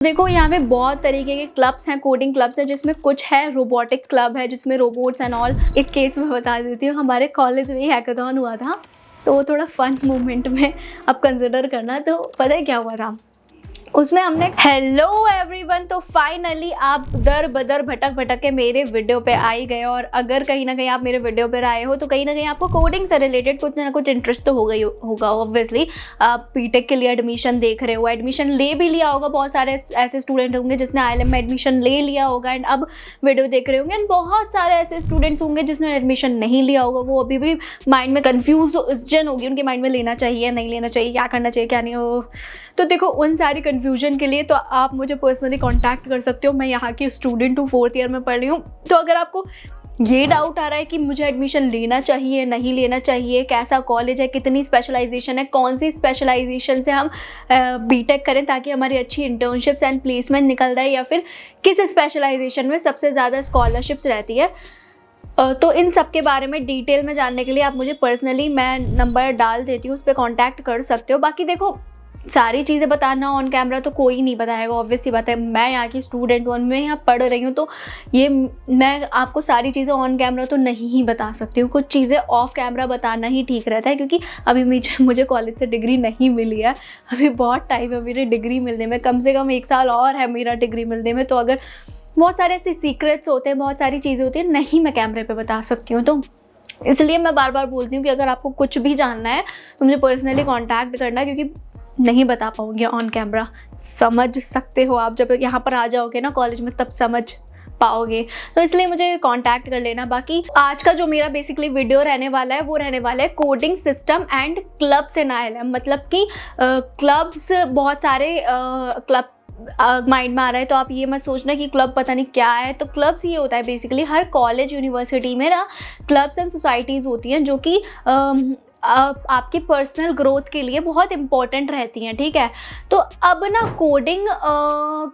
देखो यहाँ पे बहुत तरीके के क्लब्स हैं, कोडिंग क्लब्स हैं, जिसमें कुछ है रोबोटिक क्लब है जिसमें रोबोट्स एंड ऑल। एक केस में बता देती हूँ, हमारे कॉलेज में ही हैकाथॉन हुआ था, तो वो थोड़ा फन मोमेंट में अब कंसिडर करना। तो पता है क्या हुआ था उसमें, हमने हेलो एवरीवन, तो फाइनली आप दर बदर भटक भटक के मेरे वीडियो पे आ ही गए। और अगर कहीं ना कहीं आप मेरे वीडियो पर आए हो तो कहीं ना कहीं आपको कोडिंग से रिलेटेड कुछ ना कुछ इंटरेस्ट तो हो गई होगा। ऑब्वियसली आप बीटेक के लिए एडमिशन देख रहे हो, एडमिशन ले भी लिया होगा, बहुत सारे ऐसे स्टूडेंट होंगे जिसने आईएलएम में एडमिशन ले लिया होगा एंड अब वीडियो देख रहे होंगे, एंड बहुत सारे ऐसे स्टूडेंट्स होंगे जिसने एडमिशन नहीं लिया होगा। वो अभी भी माइंड में कन्फ्यूजन होगी, उनके माइंड में लेना चाहिए नहीं लेना चाहिए, क्या करना चाहिए क्या नहीं हो। तो देखो उन सारी कन्फ्यूजन के लिए तो आप मुझे पर्सनली कांटेक्ट कर सकते हो। मैं यहाँ की स्टूडेंट हूँ, 4th ईयर में पढ़ रही हूँ। तो अगर आपको ये डाउट आ रहा है कि मुझे एडमिशन लेना चाहिए नहीं लेना चाहिए, कैसा कॉलेज है, कितनी स्पेशलाइजेशन है, कौन सी स्पेशलाइजेशन से हम बीटेक करें ताकि हमारी अच्छी इंटर्नशिप्स एंड प्लेसमेंट निकल जाए, या फिर किस स्पेशलाइजेशन में सबसे ज़्यादा स्कॉलरशिप्स रहती है, तो इन सब के बारे में डिटेल में जानने के लिए आप मुझे पर्सनली, मैं नंबर डाल देती हूँ, उस पर कॉन्टैक्ट कर सकते हो। बाकी देखो सारी चीज़ें बताना ऑन कैमरा तो कोई नहीं बताएगा, ऑब्वियस सी बात है। मैं यहाँ की स्टूडेंट हूँ, मैं यहाँ पढ़ रही हूँ, तो ये मैं आपको सारी चीज़ें ऑन कैमरा तो नहीं ही बता सकती हूँ। कुछ चीज़ें ऑफ कैमरा बताना ही ठीक रहता है, क्योंकि अभी मुझे कॉलेज से डिग्री नहीं मिली है, अभी बहुत टाइम है मेरी डिग्री मिलने में, कम से कम 1 साल और है मेरा डिग्री मिलने में। तो अगर बहुत सारे ऐसे सीक्रेट्स होते हैं, बहुत सारी चीज़ें होती हैं, नहीं मैं कैमरे पे बता सकती हूँ। तो इसलिए मैं बार बार बोलती हूँ कि अगर आपको कुछ भी जानना है तो मुझे पर्सनली कांटेक्ट करना, क्योंकि नहीं बता पाऊँगी ऑन कैमरा। समझ सकते हो आप, जब यहाँ पर आ जाओगे ना कॉलेज में तब समझ पाओगे, तो इसलिए मुझे कांटेक्ट कर लेना। बाकी आज का जो मेरा बेसिकली वीडियो रहने वाला है वो रहने वाला है coding system and clubs in ILM. मतलब कि क्लब्स, बहुत सारे क्लब माइंड में आ रहा है तो आप ये मत सोचना कि क्लब पता नहीं क्या है। तो क्लब्स ये होता है बेसिकली, हर कॉलेज यूनिवर्सिटी में ना क्लब्स एंड सोसाइटीज़ होती हैं जो कि आपकी पर्सनल ग्रोथ के लिए बहुत इंपॉर्टेंट रहती हैं, ठीक है। तो अब ना कोडिंग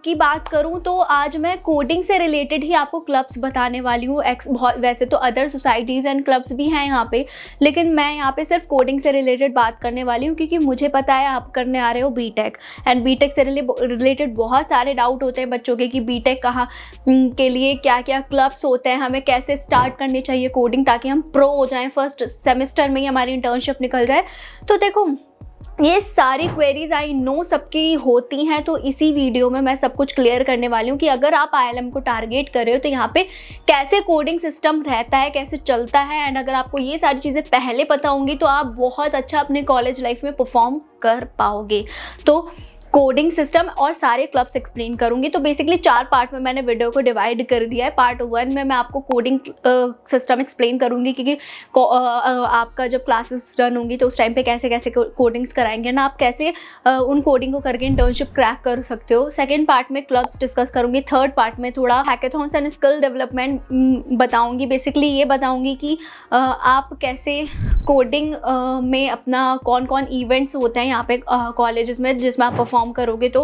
की बात करूं तो आज मैं कोडिंग से रिलेटेड ही आपको क्लब्स बताने वाली हूँ। वैसे तो अदर सोसाइटीज़ एंड क्लब्स भी हैं यहाँ पे, लेकिन मैं यहाँ पे सिर्फ कोडिंग से रिलेटेड बात करने वाली हूँ, क्योंकि मुझे पता है आप करने आ रहे हो बीटेक, एंड बीटेक से रिलेटेड बहुत सारे डाउट होते हैं बच्चों के कि बीटेक कहाँ के लिए क्या क्या क्लब्स होते हैं, हमें कैसे स्टार्ट करनी चाहिए कोडिंग ताकि हम प्रो हो जाएँ, फर्स्ट सेमेस्टर में ही हमारी इंटर्नशिप निकल जाए। तो देखो ये सारी क्वेरीज आई नो सबकी होती हैं, तो इसी वीडियो में मैं सब कुछ क्लियर करने वाली हूँ कि अगर आप आईएलएम को टारगेट कर रहे हो तो यहाँ पे कैसे कोडिंग सिस्टम रहता है, कैसे चलता है, एंड अगर आपको ये सारी चीज़ें पहले पता होंगी तो आप बहुत अच्छा अपने कॉलेज लाइफ में परफॉर्म कर पाओगे। तो कोडिंग सिस्टम और सारे क्लब्स एक्सप्लेन करूंगी। तो बेसिकली 4 पार्ट में मैंने वीडियो को डिवाइड कर दिया है। पार्ट 1 में मैं आपको कोडिंग सिस्टम एक्सप्लेन करूंगी, क्योंकि आपका जब क्लासेस रन होंगी तो उस टाइम पे कैसे कैसे कोडिंग्स कराएंगे ना, आप कैसे उन कोडिंग को करके इंटर्नशिप क्रैक कर सकते हो। सेकेंड पार्ट में क्लब्स डिस्कस करूंगी। थर्ड पार्ट में थोड़ा हैकाथॉन्स एंड स्किल डेवलपमेंट बताऊँगी। बेसिकली ये बताऊँगी कि आप कैसे कोडिंग में अपना कौन कौन इवेंट्स होते हैं यहाँ पे कॉलेजेस में जिसमें आप परफॉर्म करोगे तो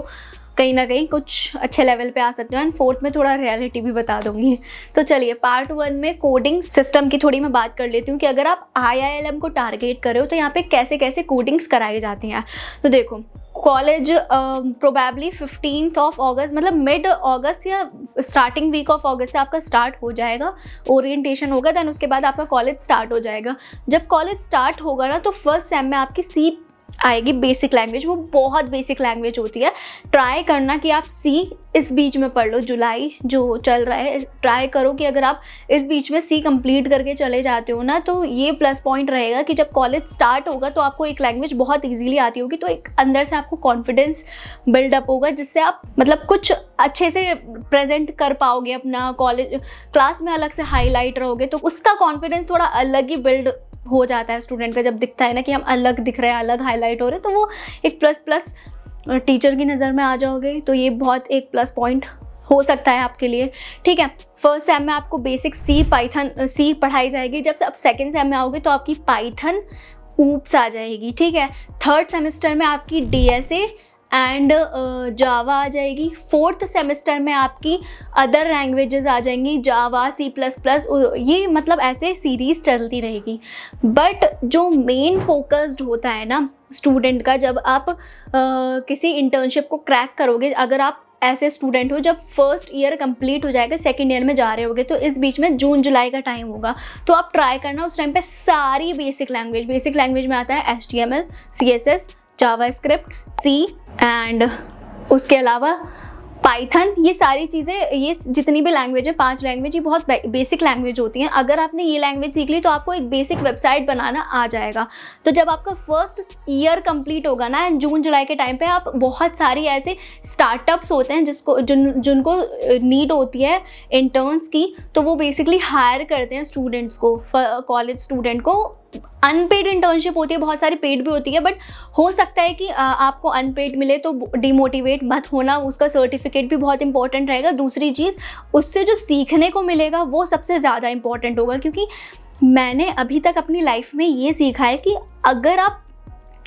कहीं ना कहीं कुछ अच्छे लेवल पे आ सकते हो। एंड 4th में थोड़ा रियलिटी भी बता दूंगी। तो चलिए पार्ट 1 में कोडिंग सिस्टम की थोड़ी मैं बात कर लेती हूँ कि अगर आप आईआईएलएम को टारगेट कर रहे हो तो यहाँ पे कैसे कैसे कोडिंग्स कराई जाती हैं। तो देखो कॉलेज प्रोबेबली 15th ऑफ अगस्त, मतलब मिड अगस्त या स्टार्टिंग वीक ऑफ अगस्त से आपका स्टार्ट हो जाएगा, ओरिएंटेशन होगा, देन उसके बाद आपका कॉलेज स्टार्ट हो जाएगा। जब कॉलेज स्टार्ट होगा ना तो फर्स्ट सेम में आपकी सी आएगी, बेसिक लैंग्वेज। वो बहुत बेसिक लैंग्वेज होती है। ट्राई करना कि आप सी इस बीच में पढ़ लो, जुलाई जो चल रहा है, ट्राई करो कि अगर आप इस बीच में सी कंप्लीट करके चले जाते हो ना तो ये प्लस पॉइंट रहेगा कि जब कॉलेज स्टार्ट होगा तो आपको एक लैंग्वेज बहुत ईजीली आती होगी, तो एक अंदर से आपको कॉन्फिडेंस बिल्डअप होगा जिससे आप मतलब कुछ अच्छे से प्रेजेंट कर पाओगे अपना, कॉलेज क्लास में अलग से हाईलाइट रहोगे तो उसका कॉन्फिडेंस थोड़ा अलग ही बिल्ड हो जाता है स्टूडेंट का। जब दिखता है ना कि हम अलग दिख रहे हैं, अलग हाईलाइट हो रहे हैं, तो वो एक प्लस टीचर की नज़र में आ जाओगे, तो ये बहुत एक प्लस पॉइंट हो सकता है आपके लिए, ठीक है। फर्स्ट सेम में आपको बेसिक सी पढ़ाई जाएगी। जब आप सेकेंड सेम में आओगे तो आपकी पाइथन ऊप्स आ जाएगी, ठीक है। थर्ड सेमेस्टर में आपकी डीएसए एंड जावा आ जाएगी। 4th सेमेस्टर में आपकी अदर लैंग्वेजेस आ जाएंगी, जावा, C++, ये मतलब ऐसे सीरीज़ चलती रहेगी। बट जो मेन फोकस्ड होता है ना स्टूडेंट का, जब आप किसी इंटर्नशिप को क्रैक करोगे, अगर आप ऐसे स्टूडेंट हो जब फर्स्ट ईयर कंप्लीट हो जाएगा, सेकेंड ईयर में जा रहे होगे, तो इस बीच में जून जुलाई का टाइम होगा, तो आप ट्राई करना उस टाइम पे सारी बेसिक लैंग्वेज में आता है HTML, CSS, JavaScript, C and उसके अलावा पाइथन। ये सारी चीज़ें, ये जितनी भी लैंग्वेज है, 5 लैंग्वेज, ये बहुत बेसिक लैंग्वेज होती हैं। अगर आपने ये लैंग्वेज सीख ली तो आपको एक बेसिक वेबसाइट बनाना आ जाएगा। तो जब आपका फर्स्ट ईयर कंप्लीट होगा ना, एंड जून जुलाई के टाइम पे आप बहुत सारी ऐसे स्टार्टअप्स होते हैं जिनको नीड होती है इंटर्न्स की, तो वो बेसिकली हायर करते हैं स्टूडेंट्स को, कॉलेज स्टूडेंट को। अनपेड इंटर्नशिप होती है, बहुत सारी पेड भी होती है, बट हो सकता है कि आपको अनपेड मिले तो डिमोटिवेट मत होना, उसका सर्टिफिकेट भी बहुत इंपॉर्टेंट रहेगा। दूसरी चीज़, उससे जो सीखने को मिलेगा वो सबसे ज़्यादा इंपॉर्टेंट होगा, क्योंकि मैंने अभी तक अपनी लाइफ में ये सीखा है कि अगर आप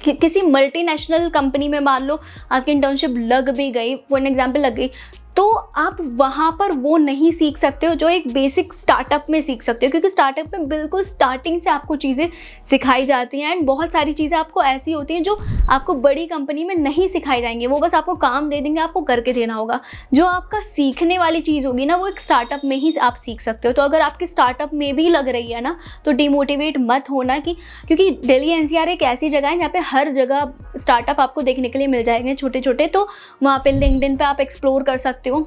किसी मल्टीनेशनल कंपनी में मान लो आपकी इंटर्नशिप लग भी गई, फॉर एन एग्जाम्पल लग गई, तो आप वहाँ पर वो नहीं सीख सकते हो जो एक बेसिक स्टार्टअप में सीख सकते हो, क्योंकि स्टार्टअप में बिल्कुल स्टार्टिंग से आपको चीज़ें सिखाई जाती हैं, एंड बहुत सारी चीज़ें आपको ऐसी होती हैं जो आपको बड़ी कंपनी में नहीं सिखाई जाएंगी। वो बस आपको काम दे देंगे, आपको करके देना होगा। जो आपका सीखने वाली चीज़ होगी ना, वो एक स्टार्टअप में ही आप सीख सकते हो। तो अगर आपकी स्टार्टअप में भी लग रही है ना, तो डिमोटिवेट मत होना, क्योंकि दिल्ली NCR एक ऐसी जगह है जहाँ पे हर जगह स्टार्टअप आपको देखने के लिए मिल जाएंगे छोटे छोटे। तो वहाँ पे लिंक्डइन पे आप एक्सप्लोर कर सकते हो,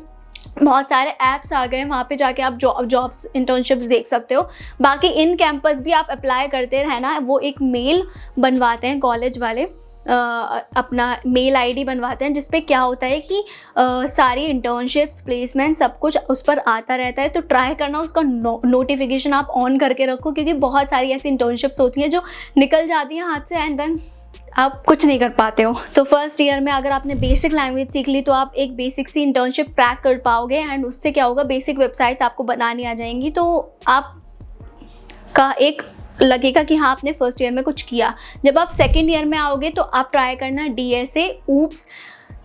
बहुत सारे ऐप्स आ गए, वहाँ पे जाके आप जॉब्स इंटर्नशिप्स देख सकते हो। बाकी इन कैंपस भी आप अप्लाई करते रहना। वो एक मेल बनवाते हैं कॉलेज वाले, अपना मेल ID बनवाते हैं, जिसपे क्या होता है कि सारी इंटर्नशिप्स, प्लेसमेंट, सब कुछ उस पर आता रहता है। तो ट्राई करना उसका नोटिफिकेशन आप ऑन करके रखो, क्योंकि बहुत सारी ऐसी इंटर्नशिप्स होती हैं जो निकल जाती हैं हाथ से, एंड देन आप कुछ नहीं कर पाते हो। तो फर्स्ट ईयर में अगर आपने बेसिक लैंग्वेज सीख ली तो आप एक बेसिक सी इंटर्नशिप क्रैक कर पाओगे, एंड उससे क्या होगा, बेसिक वेबसाइट्स आपको बनानी आ जाएंगी। तो आप का एक लगेगा कि हाँ, आपने फर्स्ट ईयर में कुछ किया। जब आप सेकेंड ईयर में आओगे तो आप ट्राई करना DSA, ऊप्स,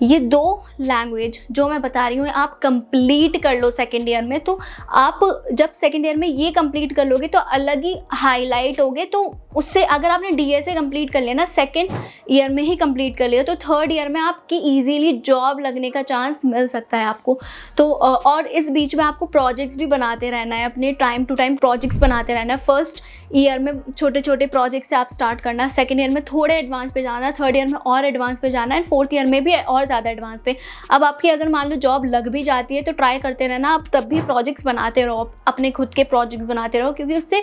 ये 2 लैंग्वेज जो मैं बता रही हूँ आप कंप्लीट कर लो सेकेंड ईयर में। तो आप जब सेकेंड ईयर में ये कंप्लीट कर लोगे तो अलग ही हाईलाइट होगे। तो उससे अगर आपने DSA कंप्लीट कर लिया ना, सेकेंड ईयर में ही कंप्लीट कर लिया, तो थर्ड ईयर में आपकी इजीली जॉब लगने का चांस मिल सकता है आपको। तो और इस बीच में आपको प्रोजेक्ट्स भी बनाते रहना है, अपने टाइम टू टाइम प्रोजेक्ट्स बनाते रहना है। फर्स्ट ईयर में छोटे छोटे प्रोजेक्ट से आप स्टार्ट करना, सेकेंड ईयर में थोड़े एडवांस पे जाना, थर्ड ईयर में और एडवांस पे जाना, एंड फोर्थ ईयर में भी और ज़्यादा एडवांस पे। अब आपकी अगर मान लो जॉब लग भी जाती है तो ट्राई करते रहना, आप तब भी प्रोजेक्ट्स बनाते रहो, अपने खुद के प्रोजेक्ट्स बनाते रहो, क्योंकि उससे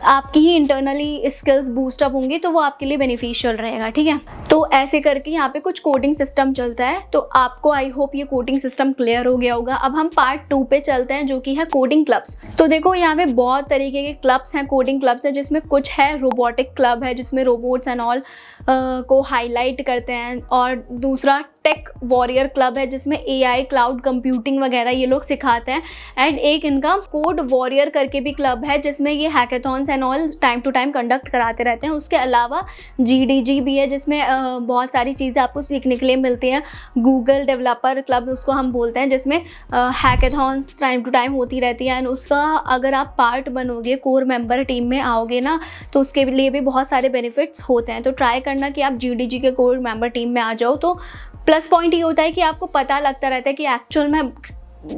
आपकी ही इंटरनली स्किल्स बूस्टअप होंगी, तो वो आपके लिए बेनिफिशियल रहेगा। ठीक है, तो ऐसे करके यहाँ पे कुछ कोडिंग सिस्टम चलता है। तो आपको आई होप ये कोडिंग सिस्टम क्लियर हो गया होगा। अब हम पार्ट 2 पे चलते हैं, जो कि है कोडिंग क्लब्स। तो देखो यहाँ पे बहुत तरीके के क्लब्स हैं, कोडिंग क्लब्स हैं, जिसमें कुछ है रोबोटिक क्लब है, जिसमें रोबोट्स एंड ऑल को हाईलाइट करते हैं, और दूसरा टेक वॉरियर क्लब है, जिसमें AI, क्लाउड कंप्यूटिंग वगैरह ये लोग सिखाते हैं। एंड एक इनका कोड वॉरियर करके भी क्लब है, जिसमें ये hackathons and all time to time conduct कराते रहते हैं। उसके अलावा GDG भी है, जिसमें बहुत सारी चीज़ें आपको सीखने के लिए मिलती हैं। गूगल डेवलपर क्लब उसको हम बोलते हैं, जिसमें हैकेथॉन्स टाइम टू टाइम होती रहती है। एंड उसका अगर आप पार्ट बनोगे, कोर मेंबर टीम में आओगे ना, तो उसके लिए भी बहुत सारे बेनिफिट्स होते हैं। तो ट्राई करना कि आप GDG के कोर मेंबर टीम में आ जाओ। तो प्लस पॉइंट ये होता है कि आपको पता लगता रहता है कि एक्चुअल में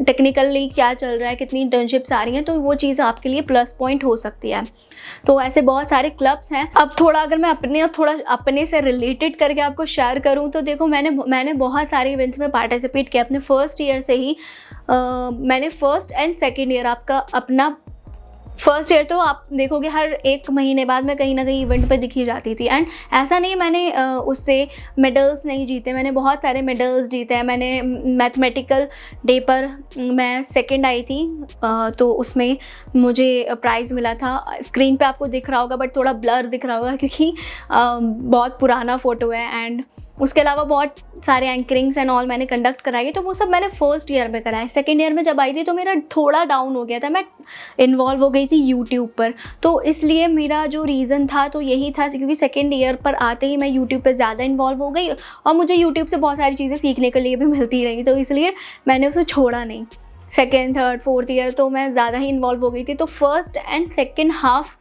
टेक्निकली क्या चल रहा है, कितनी इंटर्नशिप्स आ रही हैं, तो वो चीज़ आपके लिए प्लस पॉइंट हो सकती है। तो ऐसे बहुत सारे क्लब्स हैं। अब थोड़ा अगर मैं अपने से रिलेटेड करके आपको शेयर करूं, तो देखो मैंने बहुत सारे इवेंट्स में पार्टिसिपेट किया अपने फर्स्ट ईयर से ही। मैंने फर्स्ट एंड सेकेंड ईयर आपका अपना फर्स्ट ईयर तो आप देखोगे हर 1 महीने बाद मैं कहीं ना कहीं इवेंट पे दिखी जाती थी। एंड ऐसा नहीं मैंने उससे मेडल्स नहीं जीते, मैंने बहुत सारे मेडल्स जीते हैं। मैंने मैथमेटिकल डे पर मैं सेकंड आई थी, तो उसमें मुझे प्राइज़ मिला था। स्क्रीन पे आपको दिख रहा होगा बट थोड़ा ब्लर दिख रहा होगा, क्योंकि बहुत पुराना फ़ोटो है। एंड उसके अलावा बहुत सारे एंकरिंग्स एंड ऑल मैंने कंडक्ट कराई, तो वो सब मैंने फर्स्ट ईयर में कराए। सेकेंड ईयर में जब आई थी तो मेरा थोड़ा डाउन हो गया था, मैं इन्वॉल्व हो गई थी यूट्यूब पर। तो इसलिए मेरा जो रीज़न था तो यही था, क्योंकि सेकेंड ईयर पर आते ही मैं यूट्यूब पर ज़्यादा इन्वॉल्व हो गई, और मुझे यूट्यूब से बहुत सारी चीज़ें सीखने के लिए भी मिलती रही, तो इसलिए मैंने उसे छोड़ा नहीं। सेकेंड, थर्ड, फोर्थ ईयर तो मैं ज़्यादा ही इन्वॉल्व हो गई थी। तो first and second half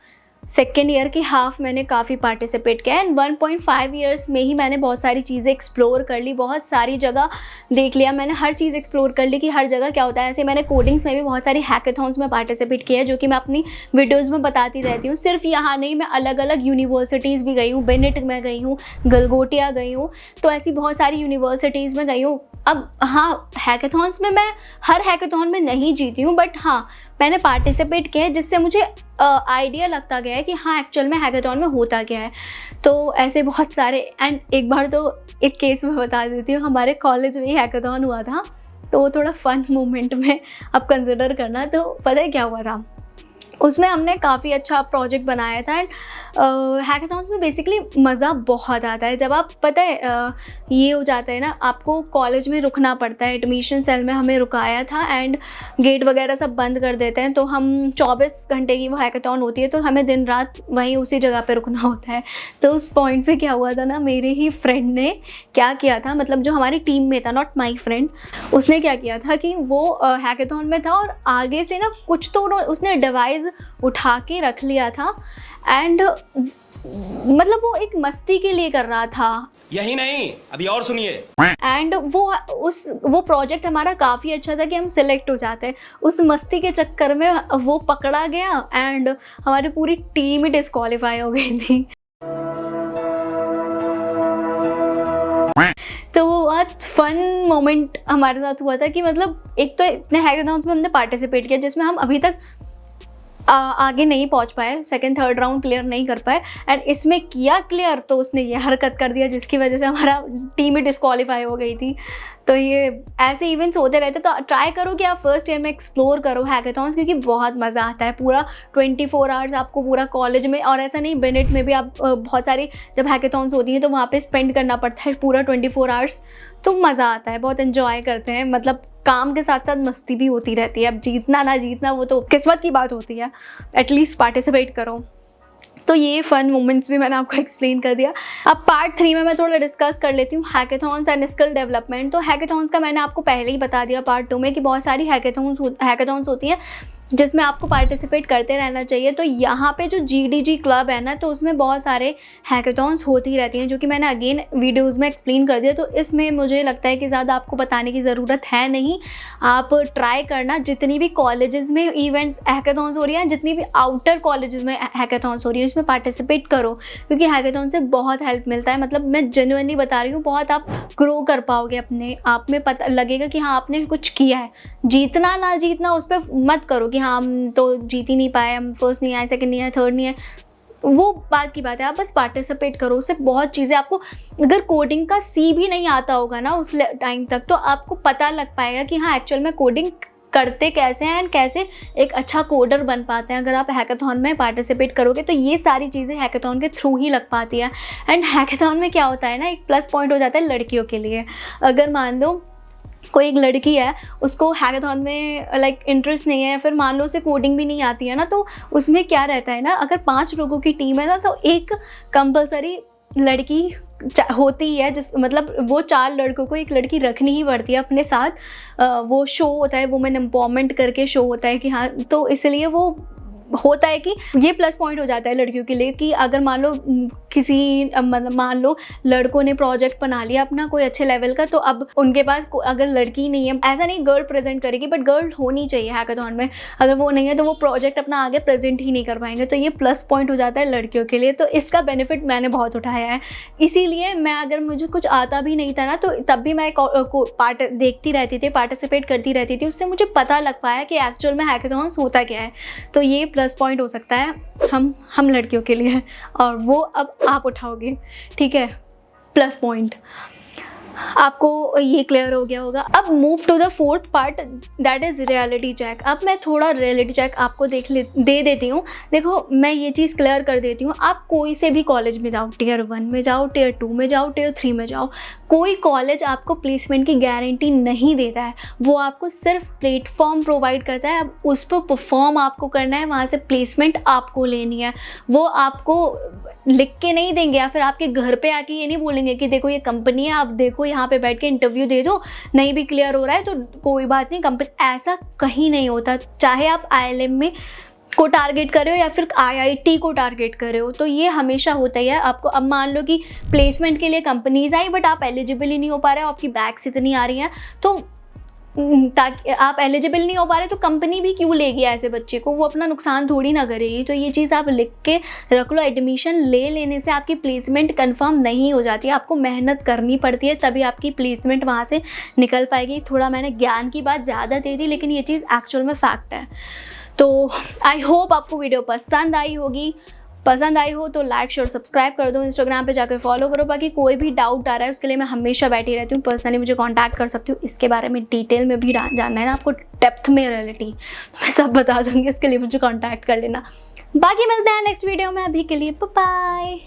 second year की हाफ मैंने काफ़ी पार्टिसिपेट किया एंड 1.5 ईयर्स में ही मैंने बहुत सारी चीज़ें एक्सप्लोर कर ली, बहुत सारी जगह देख लिया मैंने, हर चीज़ एक्सप्लोर कर ली कि हर जगह क्या होता है। ऐसे मैंने कोडिंग्स में भी बहुत सारी हैकाथॉन्स में पार्टिसिपेट किया है, जो कि मैं अपनी वीडियोज़ में बताती रहती हूँ। सिर्फ यहाँ नहीं, मैं अलग अलग यूनिवर्सिटीज़ भी गई हूँ, बेनेट में गई हूँ, गलगोटिया गई हूँ, तो ऐसी बहुत सारी यूनिवर्सिटीज़ में गई हूँ। अब हाँ, हैकाथॉन्स में मैं हर हैकाथॉन में नहीं जीती हूँ, बट हाँ मैंने पार्टिसिपेट किया है, जिससे मुझे आइडिया लगता गया है कि हाँ एक्चुअल में हैकाथॉन में होता क्या है। तो ऐसे बहुत सारे, एंड एक बार तो एक केस में बता देती हूँ, हमारे कॉलेज में ही हैकाथॉन हुआ था, तो वो थोड़ा फन मोमेंट में अब कंसिडर करना। तो पता है क्या हुआ था, उसमें हमने काफ़ी अच्छा प्रोजेक्ट बनाया था। एंड हैकाथॉन्स में बेसिकली मज़ा बहुत आता है। जब आप पता है ये हो जाता है ना, आपको कॉलेज में रुकना पड़ता है, एडमिशन सेल में हमें रुकाया था एंड गेट वगैरह सब बंद कर देते हैं, तो हम 24 घंटे की वो हैकाथॉन होती है, तो हमें दिन रात वहीं उसी जगह पे रुकना होता है। तो उस पॉइंट पे क्या हुआ था ना, मेरे ही फ्रेंड ने क्या किया था, मतलब जो हमारी टीम में था, नॉट माई फ्रेंड, उसने क्या किया था कि वो हैकाथॉन में था और आगे से ना कुछ तो उसने डिवाइस उठा के रख लिया था एंड मतलब वो एक मस्ती के लिए कर रहा था। यही नहीं, अभी और सुनिए। एंड वो प्रोजेक्ट हमारा काफ़ी अच्छा था कि हम सिलेक्ट हो जाते हैं। उस मस्ती के चक्कर में वो पकड़ा गया एंड हमारी पूरी टीम ही डिस्क्वालीफाई हो गई थी। तो वो बहुत फन मोमेंट हमारे साथ हुआ था कि मतलब एक तो इतने हैकाथॉन्स में हमने पार्टिसिपेट किया जिसमें हम अभी तक आगे नहीं पहुंच पाए, सेकंड थर्ड राउंड क्लियर नहीं कर पाए, एंड इसमें किया क्लियर तो उसने ये हरकत कर दिया जिसकी वजह से हमारा टीम ही डिस्क्वालीफाई हो गई थी। तो ये ऐसे इवेंट्स होते रहते, तो ट्राई करो कि आप फर्स्ट ईयर में एक्सप्लोर करो हैकाथॉन्स, क्योंकि बहुत मज़ा आता है। पूरा 24 आवर्स आपको पूरा कॉलेज में, और ऐसा नहीं बेनेट में भी आप बहुत सारी जब हैकाथॉन्स होती हैं तो वहाँ पे स्पेंड करना पड़ता है पूरा 24 आवर्स, तो मज़ा आता है, बहुत एंजॉय करते हैं। मतलब काम के साथ साथ मस्ती भी होती रहती है। अब जीतना ना जीतना वो तो किस्मत की बात होती है, एटलीस्ट पार्टिसिपेट करो। तो ये फ़न मोमेंट्स भी मैंने आपको एक्सप्लेन कर दिया। अब पार्ट 3 में मैं थोड़ा डिस्कस कर लेती हूँ हैकाथॉन्स एंड स्किल डेवलपमेंट। तो हैकाथॉन्स का मैंने आपको पहले ही बता दिया पार्ट 2 में कि बहुत सारी हैकाथॉन्स होती हैं जिसमें आपको पार्टिसिपेट करते रहना चाहिए। तो यहाँ पे जो GDG क्लब है ना, तो उसमें बहुत सारे हैकाथॉन्स होती रहती हैं, जो कि मैंने अगेन वीडियोज़ में एक्सप्लेन कर दिया। तो इसमें मुझे लगता है कि ज़्यादा आपको बताने की ज़रूरत है नहीं। आप ट्राई करना, जितनी भी कॉलेजेस में इवेंट्स हैकाथॉन्स हो रही हैं, जितनी भी आउटर कॉलेजेस में हैकाथॉन्स हो रही है, इसमें पार्टिसिपेट करो, क्योंकि हैकाथॉन से बहुत हेल्प मिलता है। मतलब मैं जेन्युइनली बता रही हूँ, बहुत आप ग्रो कर पाओगे, अपने आप में पता लगेगा कि हाँ आपने कुछ किया है। जीतना ना जीतना उस पर मत करो कि हाँ हम तो जीत ही नहीं पाए, हम फर्स्ट नहीं आए, सेकंड नहीं आए, थर्ड नहीं आए, वो बात की बात है। आप बस पार्टिसिपेट करो, उससे बहुत चीज़ें आपको, अगर कोडिंग का C भी नहीं आता होगा ना उस टाइम तक, तो आपको पता लग पाएगा कि हाँ एक्चुअल में कोडिंग करते कैसे हैं एंड कैसे एक अच्छा कोडर बन पाते हैं। अगर आप हैकाथॉन में पार्टिसिपेट करोगे तो ये सारी चीज़ें हैकाथॉन के थ्रू ही लग पाती है। एंड हैकाथॉन में क्या होता है ना, एक प्लस पॉइंट हो जाता है लड़कियों के लिए। अगर मान लो कोई एक लड़की है, उसको हैकाथॉन में लाइक इंटरेस्ट नहीं है, फिर मान लो उसे कोडिंग भी नहीं आती है ना, तो उसमें क्या रहता है ना, अगर 5 लोगों की टीम है ना, तो एक कंपलसरी लड़की होती है, जिस मतलब वो 4 लड़कों को एक लड़की रखनी ही पड़ती है अपने साथ। वो शो होता है, वुमेन एम्पावरमेंट करके शो होता है कि हाँ, तो इसलिए वो होता है कि ये प्लस पॉइंट हो जाता है लड़कियों के लिए कि अगर मान लो मान लो लड़कों ने प्रोजेक्ट बना लिया अपना कोई अच्छे लेवल का, तो अब उनके पास अगर लड़की नहीं है, ऐसा नहीं गर्ल प्रेजेंट करेगी, बट गर्ल होनी चाहिए हैकाथॉन में, अगर वो नहीं है तो वो प्रोजेक्ट अपना आगे प्रेजेंट ही नहीं कर पाएंगे। तो ये प्लस पॉइंट हो जाता है लड़कियों के लिए, तो इसका बेनिफिट मैंने बहुत उठाया है। इसीलिए मैं, अगर मुझे कुछ आता भी नहीं था ना, तो तब भी मैं पार्ट देखती रहती थी, पार्टिसिपेट करती रहती थी, उससे मुझे पता लग पाया कि एक्चुअल में हैकाथॉन्स होता क्या है। तो ये प्लस पॉइंट हो सकता है हम लड़कियों के लिए, और वो अब आप उठाओगे, ठीक है, प्लस पॉइंट। आपको ये क्लियर हो गया होगा। अब move to the 4th part, that is reality check. अब मैं थोड़ा रियलिटी चेक आपको दे देती हूँ। देखो, मैं ये चीज़ क्लियर कर देती हूँ, आप कोई से भी कॉलेज में जाओ, Tier 1 में जाओ, Tier 2 में जाओ, Tier 3 में जाओ, कोई कॉलेज आपको प्लेसमेंट की गारंटी नहीं देता है। वो आपको सिर्फ प्लेटफॉर्म प्रोवाइड करता है, अब उस पर परफॉर्म आपको करना है, वहाँ से प्लेसमेंट आपको लेनी है। वो आपको लिख के नहीं देंगे, या फिर आपके घर पे आके ये नहीं बोलेंगे कि देखो ये कंपनी है, आप देखो यहाँ पे बैठ के इंटरव्यू दे दो, नहीं भी क्लियर हो रहा है तो कोई बात नहीं, कंपनी, ऐसा कहीं नहीं होता। चाहे आप ILM में को टारगेट कर रहे हो या फिर IIT को टारगेट कर रहे हो, तो ये हमेशा होता ही है आपको। अब मान लो कि प्लेसमेंट के लिए कंपनीज आई बट आप एलिजिबल ही नहीं हो पा रहे हो, आपकी बैक्स इतनी आ रही हैं, तो ताकि आप एलिजिबल नहीं हो पा रहे तो कंपनी भी क्यों लेगी ऐसे बच्चे को, वो अपना नुकसान थोड़ी ना करेगी। तो ये चीज़ आप लिख के रख लो, एडमिशन ले लेने से आपकी प्लेसमेंट कंफर्म नहीं हो जाती है, आपको मेहनत करनी पड़ती है, तभी आपकी प्लेसमेंट वहाँ से निकल पाएगी। थोड़ा मैंने ज्ञान की बात ज़्यादा दे दी, लेकिन ये चीज़ एक्चुअल में फैक्ट है। तो आई होप आपको वीडियो पसंद आई होगी। पसंद आई हो तो लाइक शेयर सब्सक्राइब कर दो, इंस्टाग्राम पे जाकर फॉलो करो। बाकी कोई भी डाउट आ रहा है उसके लिए मैं हमेशा बैठी रहती हूँ, पर्सनली मुझे कांटेक्ट कर सकती हूँ। इसके बारे में डिटेल में भी जानना है ना आपको, डेप्थ में रियलिटी, मैं सब बता दूँगी, इसके लिए मुझे कांटेक्ट कर लेना। बाकी मिलते हैं नेक्स्ट वीडियो में, अभी के लिए बाय बाय।